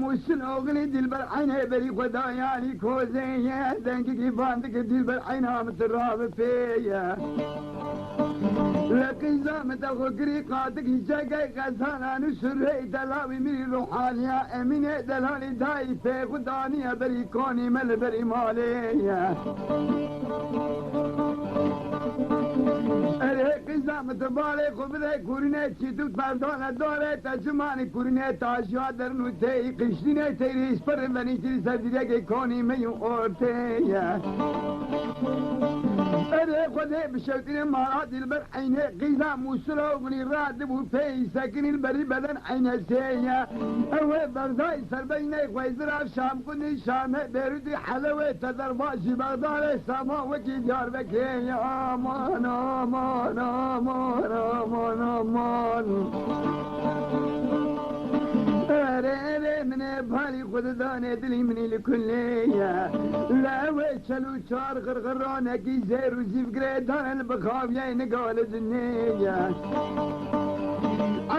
موسن اغني دلبر عينه بري خدایانی کوزه دنگی کی باندک دلبر عینا متراب فيا لكن زامت غقري قادك جاي غزانا نسري دلاوي من روحانيا امين دلالي داي في غدانيا بري كوني مل بري ماليا ارهق زامت بالي خبري كوريني تشيدوت بردانا دوري تجماني كوريني تاشيا درنو تي قشتيني تيريس پر بني تري سرديري كوني ميو اورتيا ارهق خده بشوتين مارات البر عيني قيزا موسرا وغني رادب وفي ساكن البري بدن عيني سيا اوه برداي سربيني خويزرا شام كني شام بيرودي حلوة تدرباشي بغدار سما وكي ديار بكي امان امان امان امان امان اري من بهالي خود داني دلي مني لكلية لا ويشلو شار غرغرانة كي زير وزيف قريدان البخاف يا نقال الزنية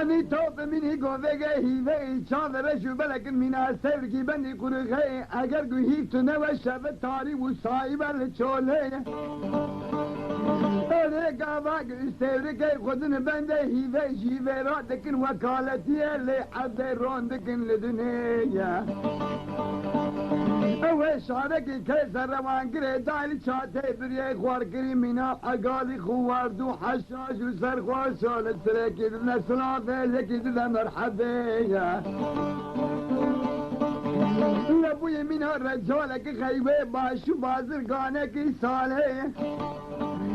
أني توب مني قوفيقه هيفي شاف رشو بلك من أسير كي بني قرغي أقر قهيف تنوشة بالتاري وصايبة لتشولي اري قاباق استيركي خدن بنده هيفي شيفي راتكن وكالتي اللي حد روندكن لدنيا اوه شاركي كيسر روان كري دايل شاتي بريي خوار كري منا اقالي خواردو حشاش وسر خواشو لسركي دنا سلافي لكي دنا مرحبية لبوي منا رجالك خيبه باشو بازر قانك صالح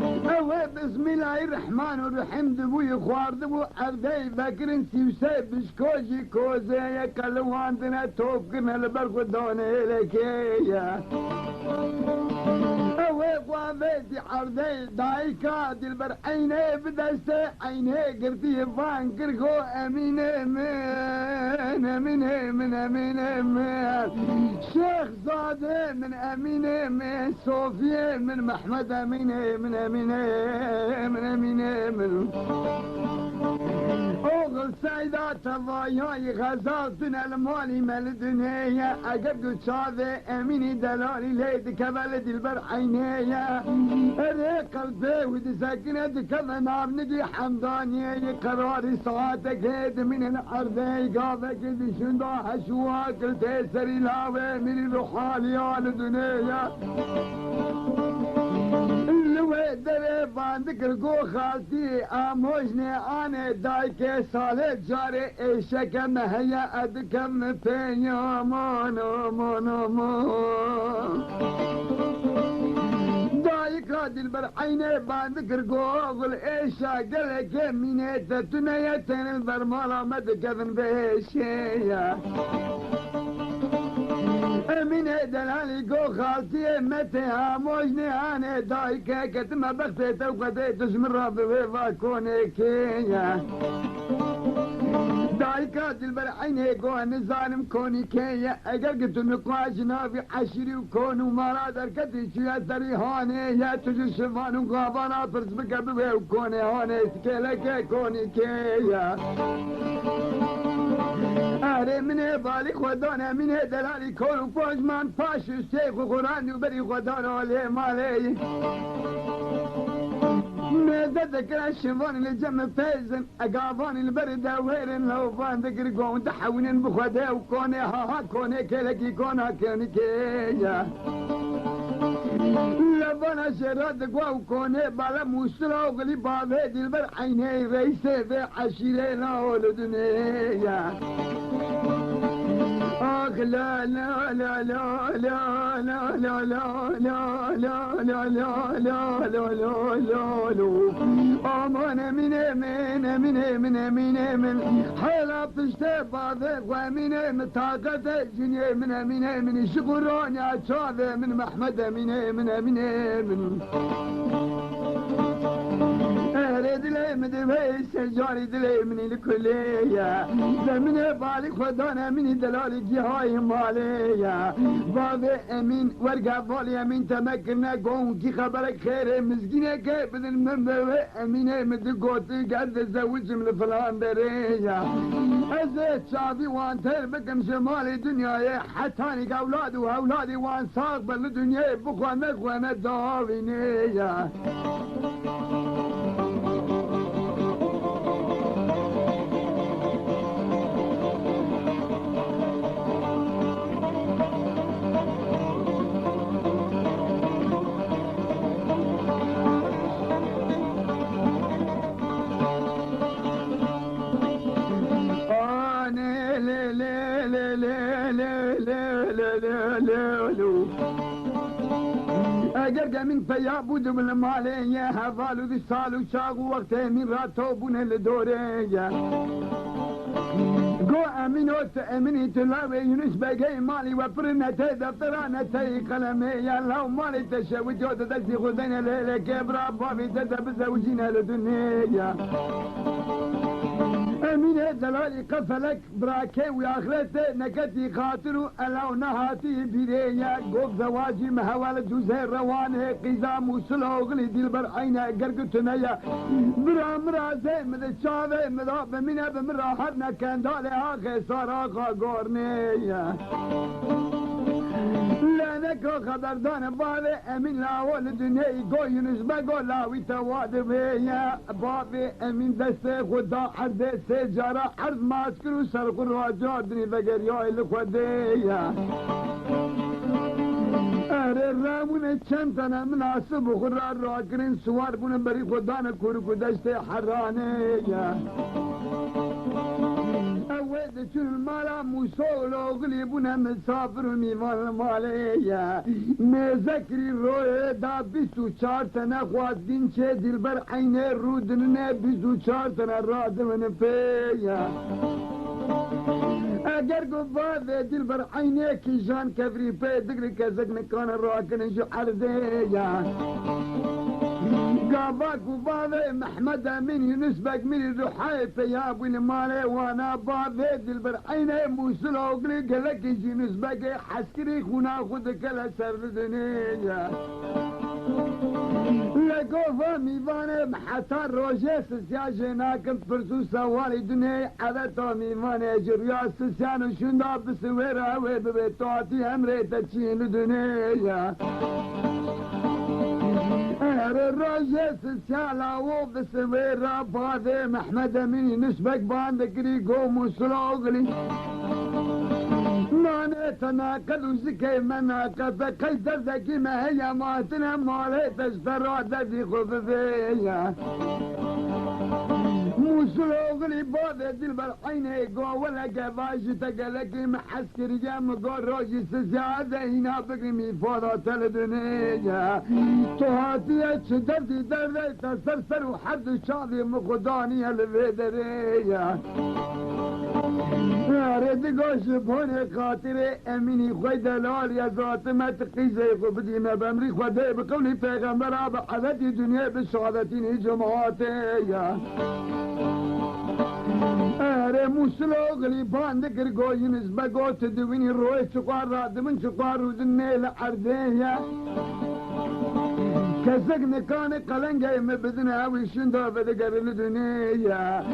اوه بسم الله الرحمن الرحيم دبوي خوار دبو عبدي بكرن سيوسي بشكوشي كوزي كلواندنا توبكنا البرق دوني لكيا اوه قوافيتي عبدي دايكا دلبر عيني بدستي عيني قرتي فان كركو امين من امين من امين من شيخ زادي من امين من صوفيا من محمد امين من امين من امين من اوغل سيدات الضاياي غزالتنا المالي مال الدنيا اقبقو شافي اميني دلالي ليدي كبلد البر عينيا اريق قلبي ودي ساكنة كما نام ندي حمداني قراري صوتك هيد من الارضي قافك دي شندا هشواك التيسري لاوي من الروحالي على الدنيا اللي دري باندك رقو خالتي اموجني انا دايكي صالح جاري ايشك مهيا ادكم فين امان امان امان دايكا دلبر عيني باندك رقو اقول ايشا قلك مينيتا تنيتين البرمالة مدكفن بيشيا من دلالي قو خالتي متها موجني انا دايكا كتما بختيت وقديت اسم الرب ويفا كوني كيا دايكا دلبر عيني قو نظالم كوني كيا اقر قلت نقاشنا في عشري وكونو مراد اركتي شوية تريهاني يا تجو شفان وقابانا فرس بكبوي وكوني هوني سكيلك كوني كيا اري من بالي خدانا من دلالي كون فوج من فاش الشيخ وقراني وبري خدانا ولي مالي ماذا ذكر الشفان اللي جم فايزن اقافاني البرد ويرن لو فان ذكر قوم تحوين بخدا وكوني ها كوني كيلكي كونا كوني كيا لبنا شراد قواو كوني بالا موسرا وقلي بابي دلبر عيني ريسي في عشيرينا ولدنيا اخ لا لا لا لا لا لا لا لا لا لا لا لا لا لا لا لا امان من حيلا بتشتي بعضك ومن طاقت جنيه من شكرون يا شاذ من محمد من دلي مدبي سجاري دلي من الكلية زمن بالي خدانا من دلالي جهاي مالية بابي امين ورقا بالي امين تمكنا قوم كي خبرك خير مسكينة كيف بدل من بابي امين مدقوتي قد زوج من فلان درية ازيت شعبي وانتر بكم شمال الدنيا حتاني اولادي واولادي وان صاغ بالدنيا بخوانا داوينية اگر من پیا بود من ماله حوالو دی سالو چاقو وقت من راتو بونه لدوره گو امینوت امینی تلاوی یونس بگی مالی و پرنته دفترانته قلمه یا لو مالی تشوی جود دستی خودین لیله کبرا بابی تده بزوجین لدنیا امين دلالي قفلك براكي وآخرته نكتي خاطرو ألاو نهاتي بيريا قوب زواجي مهوال جوزي روانه قيزام وسلوغلي ديل برعينه قرقتنيا برا مرازي مدى شاوه مدى بمينه بمراحتنا كان دالي آخي ساراقا قورنيا لانك خبردان بابي امين لاول دنيا قو يونس بقو لاوي تواد بيا بابي امين دسته خدا حرد سجارة حرد ماسكرو سرق الراجادني بقرياي لخوديا اره رامون چند تنه مناسب خورا راکرین سوار بونن بری خدانه کورکو دشت حرانه اوه چون المالا موسول اغلی بونه مسافر و میوان مالیه مذکری روی دا 24 تنه خواستین چه دلبر عینه رودنه 24 تنه رادمن پیه اگر گفت دل بر عینه کی جان کفری پی دگری کزک نکان راکنن جو عرضه یا قاباك وبابي محمد امين يونس باك من روحاي فياب والمالي وانا بابي دل بر عيني موصل وقلي قالك يونس باك حسكري خونا خدك الاسر الدنيا لقوفا ميفاني محتار روجيس سياجيناكم فرسو سوالي دنيا عدتا ميفاني جرياس سيانو شندا بسويرا وببيتواتي همري تتشين الدنيا الراجس سالاو بسويرا بادي محمد امين نسبك باندك ريقو مسلوغلي ماني تناقض وزكي مناقض كي تزكي ما هي ماتنا مالي تشترى دي خففية مسلوغلي بادي دل بالعيني قو ولا قفاش تقلقي محسكري جام قو روجي سزيادة هنا بقري ميفوضة الدنيا توهاتي شدرتي دردي تسرسر وحد شاضي مخداني الفيدرية رد قوش بوني خاطري اميني خوي دلال يا ذات ما تقيزي خبدي ما بمري خدي بقولي پیغمبر بحالتي دنيا بشهادتين جماعتي اره مسلوغلي باندكر قوينس بقوت دويني روي شقار راد من شقار ودنيل عردية كسك نكان قلنجي مبدنا ويشندا بدقر الدنيا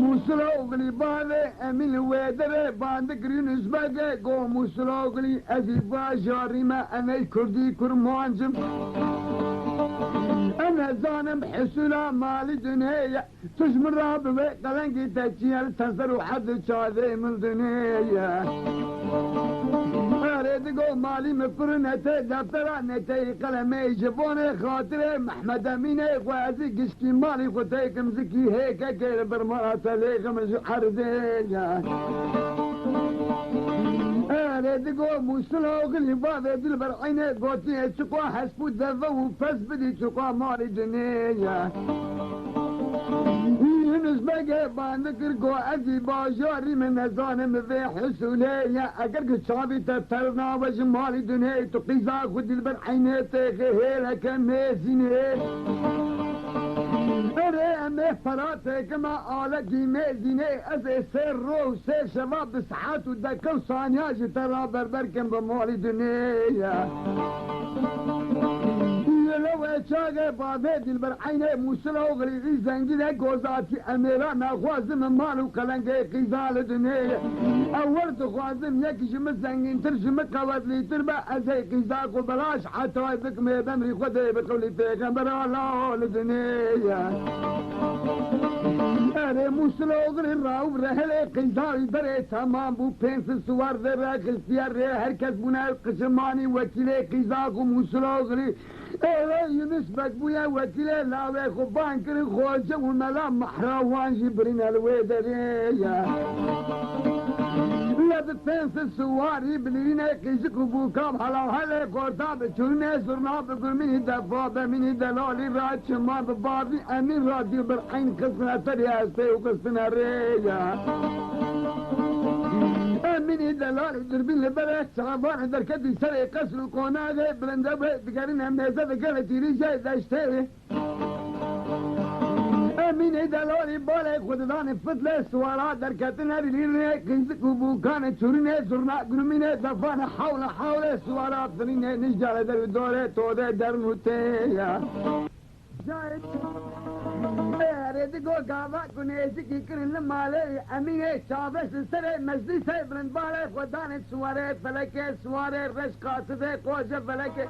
مسلوغلي بالي امين ويدري باندكر يونس بقى قو مسلوغلي ازيبا جاريما انا كردي كرمانجم انا زانم حسنا مالي دنيا تشمر رابي قلنجي تشيل تنصر وحد شاذي من دنيا اريد قو مالي مفرنتي دفترانتي قلمي جبوني خاطري محمد اميني خوازي قشكي مالي خوتيكم زكي هيك كير برمات ليكم جو حردية اريد قو مسلوغلي بابي دل برعيني قوتي شقوا حسبو دفا وفس بدي شقوا مالي دنيا يونس بقى باندكر قو ازي باجاري من نزانم في حسولية اگر كشابي تفترنا وجمالي دنيا تقيزا خد البرعيني تخيلها كميزيني اري امه فراتك ما آلگی میزینه از سر رو سر شباب بسحات و دکم ثانیاج ترا بربر کن با مالی دنیا لو چاگه بابه دل بر عینه موسلا و غریقی زنگیده گوزاتی امیرا نخوازم مال و کلنگه قیزال دنیا اول تخوازم یکی شم زنگین تر شم قوادلی تر با ازی قیزاق و بلاش حتای بکمه بمری خوده بقولی پیغمبر الله لدنیا اره موسلا و غریق راو رهل قیزالی بره تمام بو پنس سوار در را خلصیار ره هرکس بونه قشمانی وکیل قیزاق و موسلا و غریق يونس بويا وكيله لا خبان كل خوجه والملا محراوان جبرين الويدريه لا بتنس السواري بلينا كيزكو بوكام هلا قرطاب تشونا زرنا بقول من دفا من دلالي رات ما ببابي امين راديو بالعين قصنا ترياسي وقصنا ريا امين دلالي دربين لبرا شعبان دركدي سري قصر القناغي بلندبه دقارين هم نزد قلتي رجاي داشتري امين دلالي بالي خددان فتلة سوارات دركتنا رليل قيزك وبوكان تشوريني زرنا قلوميني دفانا حول سوارات فريني نجارة در دوري تودي در موتيا جايت ردگو گاوا کنیسی کی کرن ماله امینه شابش سره مجلس برند باله خدان سواره فلکه سواره رش قاصده قوج فلکه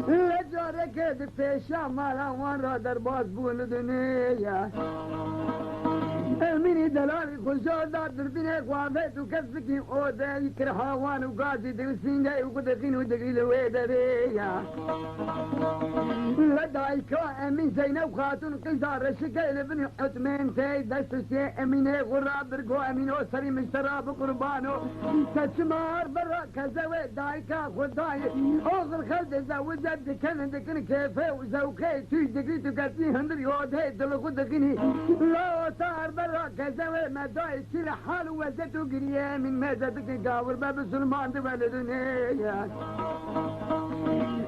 لجاره که پیشا مالا وان را در باز بول دنیا امینی دلالی خوشو دار دربینه خوابه تو کسی کی اوده یکر هاوان و گازی دل سینگه و قدقین و دقیل ویدره لدائی که امین زینب خاتون قیزار رشکه لبنی حتمین تی دستشتی امینه غراب برگو امینو سری مشتراب قربانو تچمار برا کزوه دائی که خدای اوغل خلد زوجت دکن کیفه و زوکه توی دقیل تو کسی هندری اوده دل قدقینی لا تار برا كزوي مداي كل حال وزتو قريه من مزتك قاور باب سلمان دبلدنيا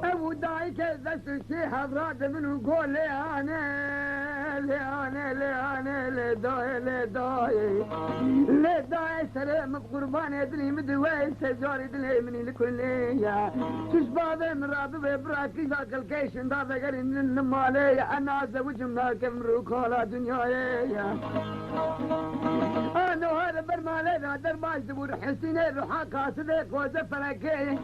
ابو داي كذا شي حضرات منو قول لي انا لداي سلام قربان يدري مدوي سجاري دلي من الكليه تشباب من رابط براكي ذاك الكيشن ذاك قرين المالي انا زوجنا كمرو كولا دنياي أنا هذا برمالي نادر باش دبور حسيني روحا قاصدك وزا فلكي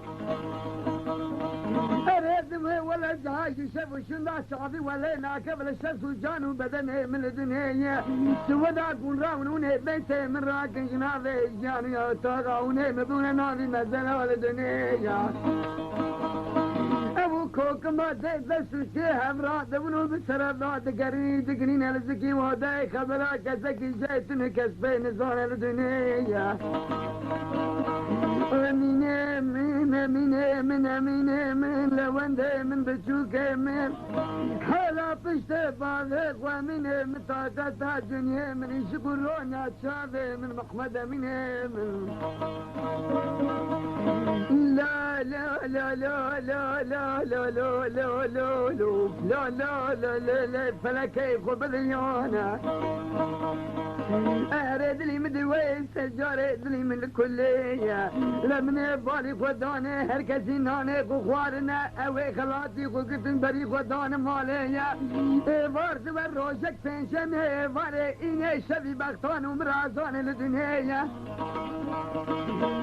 أريد ولا جهاز شف شندا شعبي ولا ناكب الشمس وجانو بدنه من الدنيا سودا كون راونوني بيته من راكن جنابي جانو تاغاوني مبون نادي مزل ولا الدنيا ابو کوک ما ده دستشتی همراه دونو بسرابات دقرین الزکی وهدای خبرات کسکی جایتون کسبه نزان الدنیا امینه من لونده من بچوکه من حالا پشت بازه خوامینه متاقتا جنیه من شکرون چاوه من محمد امینه من لا لا لا لا لا لا لا لا لا لا لا لا لا لا لا فلكي قبليانا أريد لي مدوي سجارة لي من الكلية لمن بالي خداني هركسي ناني خوارنا أوي خلاتي قلتن بري خدان مالية وارد والروشك فنشمي واري إني شبي بختان ومرازان لدنيا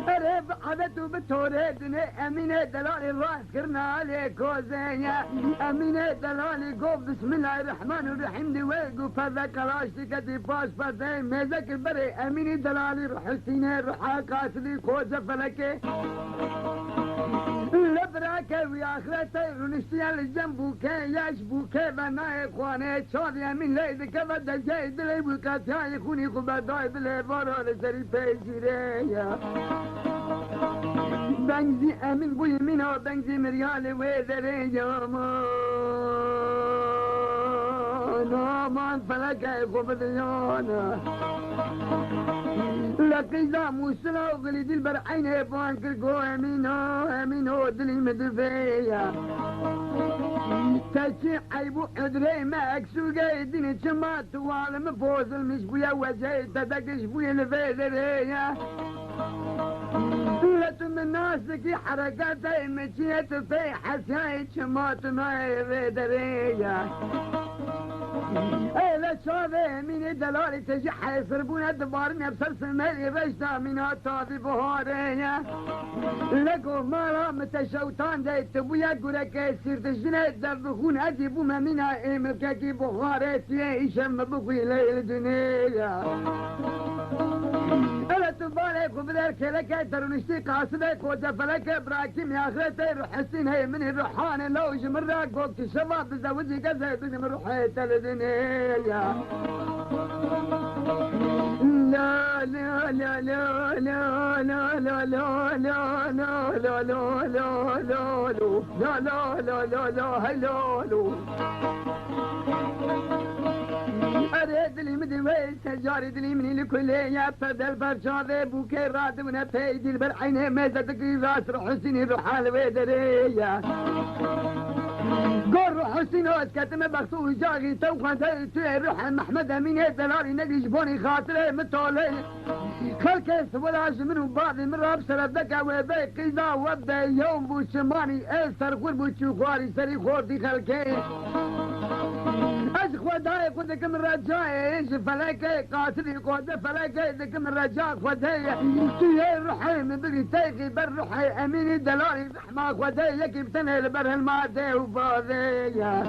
أريد عدتو بطوري دني أمينة دلالي راس كرنا علي كوزية أمينة دلالي قوف بسم الله الرحمن الرحيم دي ويقو فذاك راشتي كتي باش فذاك ميزك البري أمينة دلالي رحلتيني رحا قاسلي كوزة فلكي لبراكي وياخرتي ونشتيان الجنبوكي ياشبوكي بناي اخواني شادي امين ليدي كبدا جاي دلي بوكاتيا يكوني قباداي دلي بارو لسري بيجيريا بنزي امين بو يمينه بنزي مريالي ويدري يومان فلكي قبديانا لقيزا موسلا وغلي دلبر عينه بانكر قو امينو دلي مدفيا تشي عيبو عدري ما اكسو قايدين شمات وعالم فوز المشبوية وجهي تدقش بوية الفيدرية دولة من ناسك حركاتي مشيت في حساي شمات ما الفيدرية ايه لا شافي من دلالي تجي حيصربون الدبارين بسلسل مالي بشتا من هاتافي بهارية لكو مارا متشوتان دي تبويا قولك يصير تجنة دبخون اجيبو ما منها ايه مكاكي بهاريتي ايشم بخوي ليل الدنيا الا تبالك وبذلك لك ترونشتي قاصدك وجفلك براكيم يا اخرتي روح حسين هي من الروحان لو جمراك وقت الشباب بزوجي كذا بزم روحيت الدنيا لا لا لا لا لا لا لا لا لا لا لا لا لا لا لا لا لا لا أريد لي مدوي سجاري دلي مني لكلية فدل برشاذي بوكي راد من بيدي البرعين ميزة تقري راس روحسيني روحان ويدرية قول روحسيني واتكتم بخصو جاغي توقع تي روح محمد أمين دلالي نقي جبوني خاطري متولي خلك ولاش منو بعض من راب سردك وبي قيدا وبدا يوم بو شماني السر قربو تشوخواري سري خورتي خلكي اشخوا داي خذك من رجاي ايش فلاكي قاتلي قود فلاكي ذك من رجاء خذي تي روحي من بقي تيقي بر روحي امين دلالي رحمة خذي يكي بتنهي لبر المادة وباذية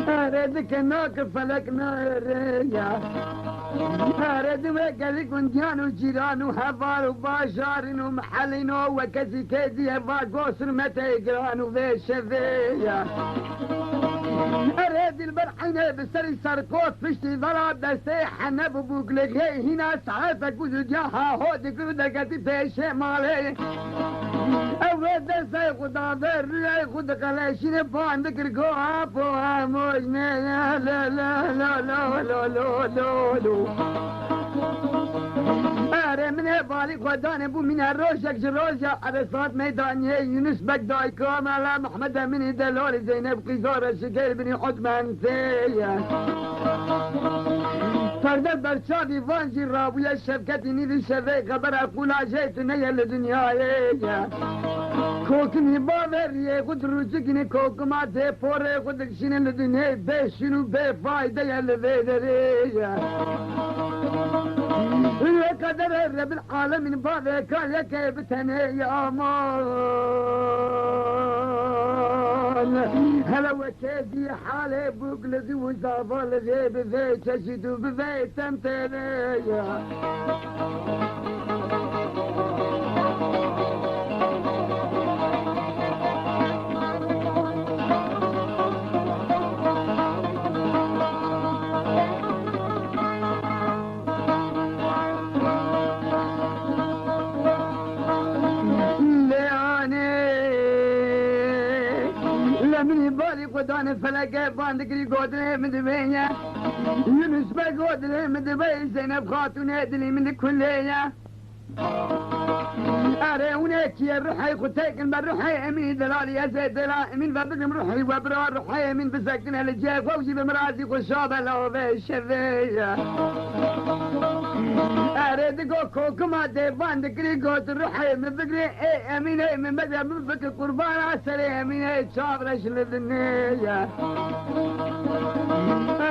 اردك ناك فلك نارية ارد وقالي كنتيان وجيران وحفار وباشار ومحلين وكسي كيدي هفا قوسر متى يقران وفي شفية اريد البرحينة بسري سركوت فشتي ضرب دستي حنب بوكلي هنا ساعتك وزجاها هودك ودكتي في مالي اول دستي خدا بري خد قلاشين باندك رقوها فوها موجنا لا لا لا لا لا لا لا اره من بالي خدان بو من الروشك جروجة عرصات ميدانية يونس بقداي كامل محمد من دلال زينب قيزار الشكيل بني حتمان سيا فرد برشادي فانجي رابوية الشفكتي نيدي شفي خبر اقول عجيت نيا لدنيا کوکنی باوریه خود روزگینی کوکماته پوره خود کشینه لدنیا بشینو به فایده یلویدریه لقدر رب العالمین باوه کال یکی بتنه یا آمان هلا وكيدي حالي بوكلزي وزافا لذي بذي تشدو بذي تمتليه ودان فلقة باندقري قودري من دبية يونس بقودري من دبي زينب خاتون ادلي من الكلية اري هناك يا روحي خدتك بروحي امين دلالي يا زيد دلال امين ببقم روحي وبرار روحي امين بسكتنا للجيب ووجي بمرازي خشابة لو بالشفية اري دقو كوكما دي باندقري قود روحي من بقري اي امين اي من بدأ من بقى قربان عسري امين اي شابرش للدنيا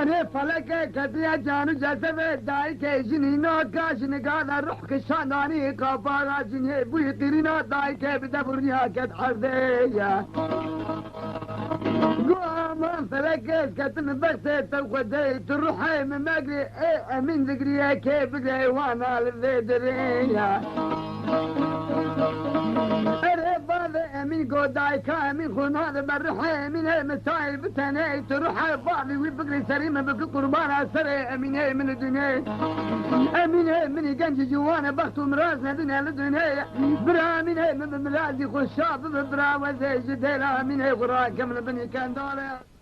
اري فلك كتيا جانو جسبه داي كيجني نوكاش نقال روح كشانداني قفارا جنيه بوي قرينا داي كي بدبرنيا كت عردية قوام فلكيس كتن بختي توقدي تروحي من مقري اي امين ذكريا كي بقري وانا للذيدرية امين قوداي كامين خون هذا بروحي امين هي مسايل بتاني تروحي بعضي ويبقري سريمة بقى قربانا سري امين هي من الدنيا امين هي من قنج جوانا بختو مرازنا دنيا للدنيا برا امين هي من ملازي خشاب برا وزي جديلا امين هي غراك من بني كان داري